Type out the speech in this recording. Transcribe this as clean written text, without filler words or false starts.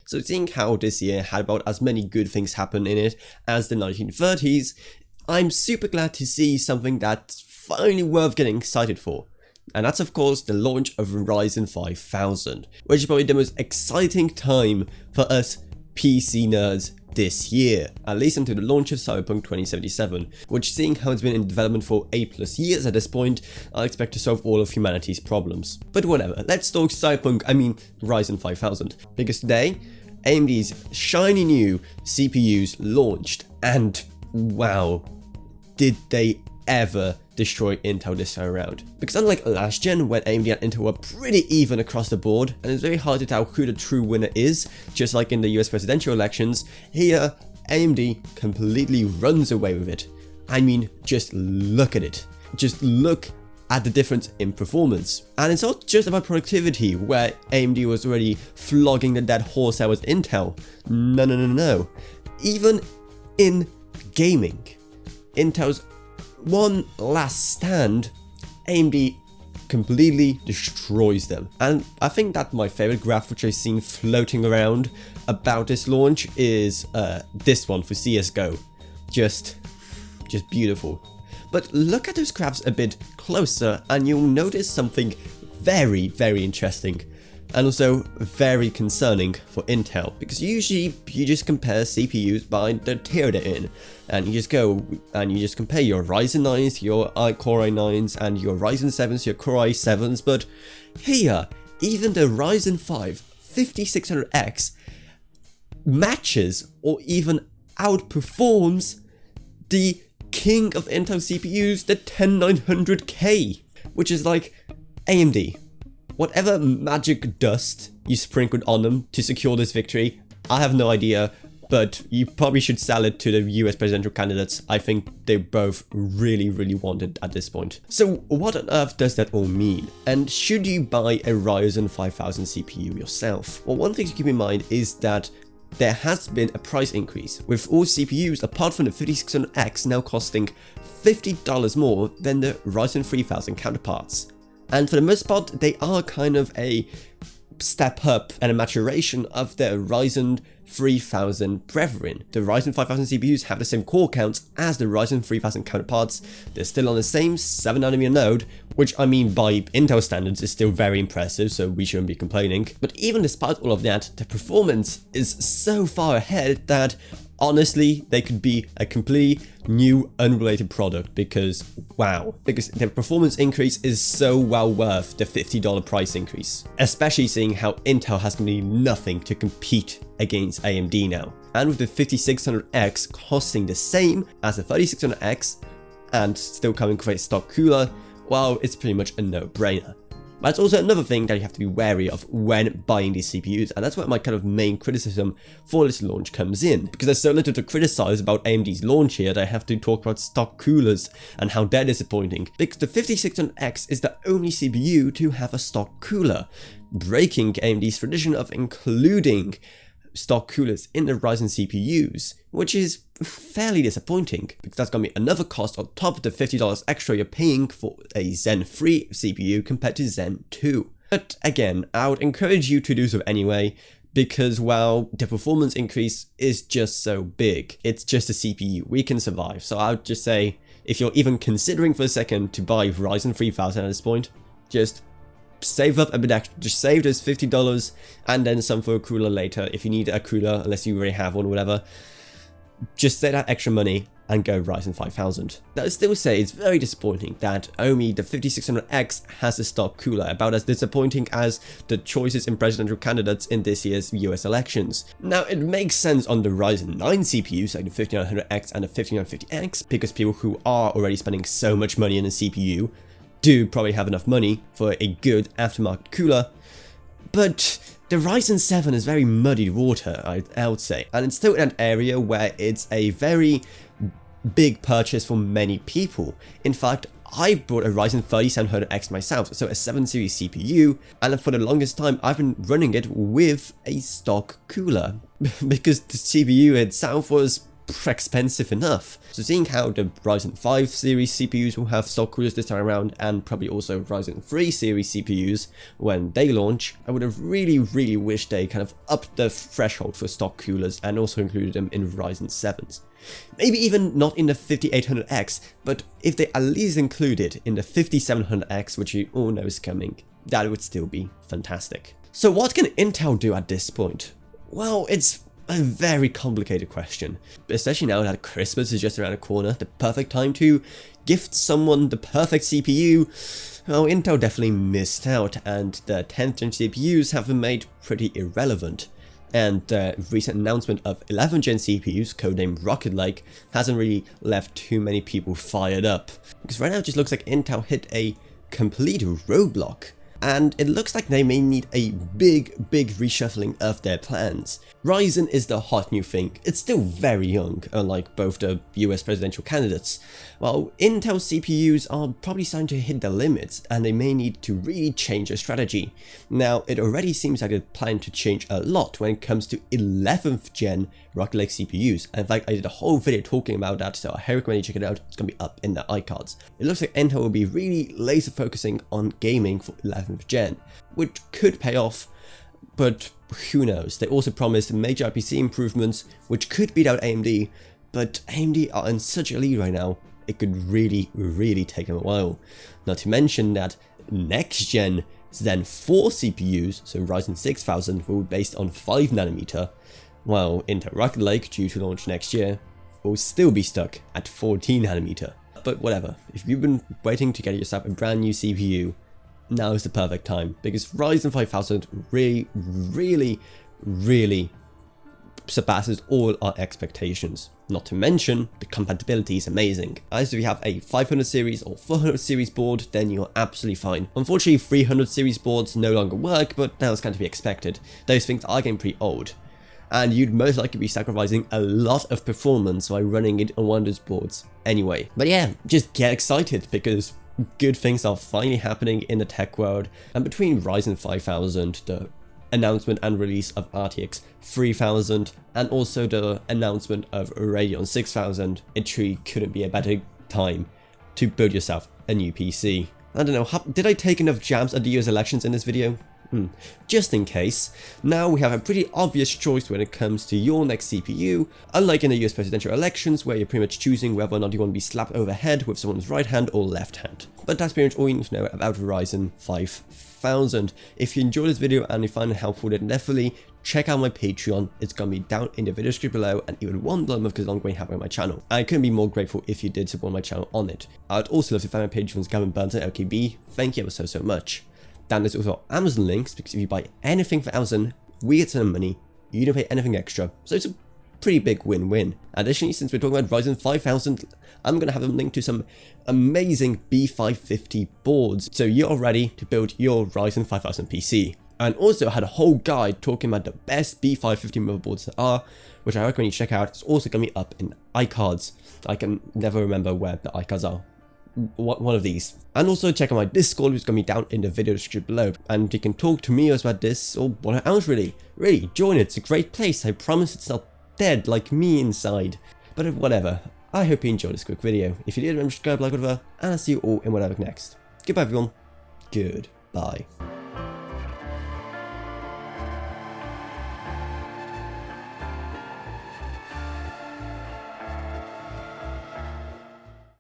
So seeing how this year had about as many good things happen in it as the 1930s, I'm super glad to see something that's finally worth getting excited for. And that's of course the launch of Ryzen 5000, which is probably the most exciting time for us PC nerds this year, at least until the launch of Cyberpunk 2077, which, seeing how it's been in development for 8+ years at this point, I expect to solve all of humanity's problems. But whatever, let's talk Ryzen 5000, because today, AMD's shiny new CPUs launched, and wow, did they ever destroy Intel this time around. Because unlike last gen, when AMD and Intel were pretty even across the board, and it's very hard to tell who the true winner is, just like in the US presidential elections, here AMD completely runs away with it. I mean, just look at it. Just look at the difference in performance. And it's not just about productivity, where AMD was already flogging the dead horse that was Intel. No. Even in gaming, Intel's one last stand, AMD completely destroys them. And I think that my favorite graph which I've seen floating around about this launch is this one for CSGO. Just beautiful. But look at those graphs a bit closer and you'll notice something very, very interesting. And also very concerning for Intel, because usually you just compare CPUs by the tier they're in, and you just go and you just compare your Ryzen 9s, your Core i9s, and your Ryzen 7s, your Core i7s, but here, even the Ryzen 5 5600X matches or even outperforms the king of Intel CPUs, the 10900K, which is like, AMD, whatever magic dust you sprinkled on them to secure this victory, I have no idea, but you probably should sell it to the US presidential candidates. I think they both really want it at this point. So what on earth does that all mean? And should you buy a Ryzen 5000 CPU yourself? Well, one thing to keep in mind is that there has been a price increase, with all CPUs apart from the 5600X now costing $50 more than the Ryzen 3000 counterparts. And for the most part, they are kind of a step up and a maturation of the Ryzen 3000 brethren. The Ryzen 5000 CPUs have the same core counts as the Ryzen 3000 counterparts. They're still on the same 7nm node, which I mean by Intel standards is still very impressive, so we shouldn't be complaining. But even despite all of that, the performance is so far ahead that honestly, they could be a completely new, unrelated product because, wow, because the performance increase is so well worth the $50 price increase, especially seeing how Intel has completely nothing to compete against AMD now. And with the 5600X costing the same as the 3600X and still coming with a stock cooler, well, it's pretty much a no-brainer. But it's also another thing that you have to be wary of when buying these CPUs, and that's where my kind of main criticism for this launch comes in, because there's so little to criticize about AMD's launch here that I have to talk about stock coolers and how they're disappointing, because the 5600X is the only CPU to have a stock cooler, breaking AMD's tradition of including stock coolers in the Ryzen CPUs, which is fairly disappointing, because that's going to be another cost on top of the $50 extra you're paying for a Zen 3 CPU compared to Zen 2. But again, I would encourage you to do so anyway, because while the performance increase is just so big, it's just a CPU, we can survive. So I would just say, if you're even considering for a second to buy Ryzen 3000 at this point, just save up a bit extra, just save those $50 and then some for a cooler later if you need a cooler, unless you already have one or whatever. Just save that extra money and go Ryzen 5000. Now, I still say it's very disappointing that only the 5600X has a stock cooler, about as disappointing as the choices in presidential candidates in this year's US elections. Now, it makes sense on the Ryzen 9 CPUs like the 5900X and the 5950X, because people who are already spending so much money on a CPU do probably have enough money for a good aftermarket cooler, but the Ryzen 7 is very muddied water, I would say, and it's still in an area where it's a very big purchase for many people. In fact, I bought a Ryzen 3700X myself, so a 7 series CPU, and for the longest time I've been running it with a stock cooler because the CPU itself was expensive enough. So seeing how the Ryzen 5 series CPUs will have stock coolers this time around, and probably also Ryzen 3 series CPUs when they launch, I would have really wished they kind of upped the threshold for stock coolers and also included them in Ryzen 7s. Maybe even not in the 5800X, but if they at least included in the 5700X, which you all know is coming, that would still be fantastic. So what can Intel do at this point? Well, it's a very complicated question, especially now that Christmas is just around the corner, the perfect time to gift someone the perfect CPU. Well, Intel definitely missed out, and the 10th gen CPUs have been made pretty irrelevant. And the recent announcement of 11th gen CPUs, codenamed Rocket Lake, hasn't really left too many people fired up. Because right now it just looks like Intel hit a complete roadblock. And it looks like they may need a big reshuffling of their plans. Ryzen is the hot new thing. It's still very young, unlike both the US presidential candidates, while Intel CPUs are probably starting to hit their limits, and they may need to really change their strategy. Now, it already seems like they're planning to change a lot when it comes to 11th gen Rocket Lake CPUs. In fact, I did a whole video talking about that, so I highly recommend you check it out. It's going to be up in the iCards. It looks like Intel will be really laser focusing on gaming for 11th gen, which could pay off, but who knows. They also promised major IPC improvements, which could beat out AMD, but AMD are in such a lead right now, it could really take them a while. Not to mention that next gen Zen 4 CPUs, so Ryzen 6000, will be based on 5nm, while Intel Rocket Lake, due to launch next year, will still be stuck at 14nm. But whatever, if you've been waiting to get yourself a brand new CPU, now is the perfect time, because Ryzen 5000 really surpasses all our expectations. Not to mention, the compatibility is amazing. As if you have a 500 series or 400 series board, then you're absolutely fine. Unfortunately, 300 series boards no longer work, but that was kind of to be expected. Those things are getting pretty old, and you'd most likely be sacrificing a lot of performance by running it on one of those boards anyway. But yeah, just get excited, because good things are finally happening in the tech world, and between Ryzen 5000, the announcement and release of RTX 3000, and also the announcement of Radeon 6000, it truly couldn't be a better time to build yourself a new PC. I don't know, did I take enough jabs at the US elections in this video? Just in case, now we have a pretty obvious choice when it comes to your next CPU, unlike in the US presidential elections where you're pretty much choosing whether or not you want to be slapped overhead with someone's right hand or left hand. But that's pretty much all you need to know about Ryzen 5000. If you enjoyed this video and you find it helpful, then definitely check out my Patreon. It's going to be down in the video description below, and even $1 month because I'm going to have it on my channel. I couldn't be more grateful if you did support my channel on it. I'd also love to find my patrons, Gavin Burns and LKB. Thank you ever so much. Down there's also Amazon links, because if you buy anything for Amazon, we get some money, you don't pay anything extra, so it's a pretty big win-win. Additionally, since we're talking about Ryzen 5000, I'm going to have a link to some amazing B550 boards, so you're ready to build your Ryzen 5000 PC. And also I had a whole guide talking about the best B550 motherboards there are, which I recommend you check out. It's also going to be up in iCards. I can never remember where the iCards are. One of these. And also check out my Discord, which is going to be down in the video description below, and you can talk to me about this or what else. Really join it. It's a great place. I promise it's not dead like me inside, but whatever. I hope you enjoyed this quick video. If you did, remember to subscribe, like, whatever, and I'll see you all in whatever next. Goodbye everyone, goodbye.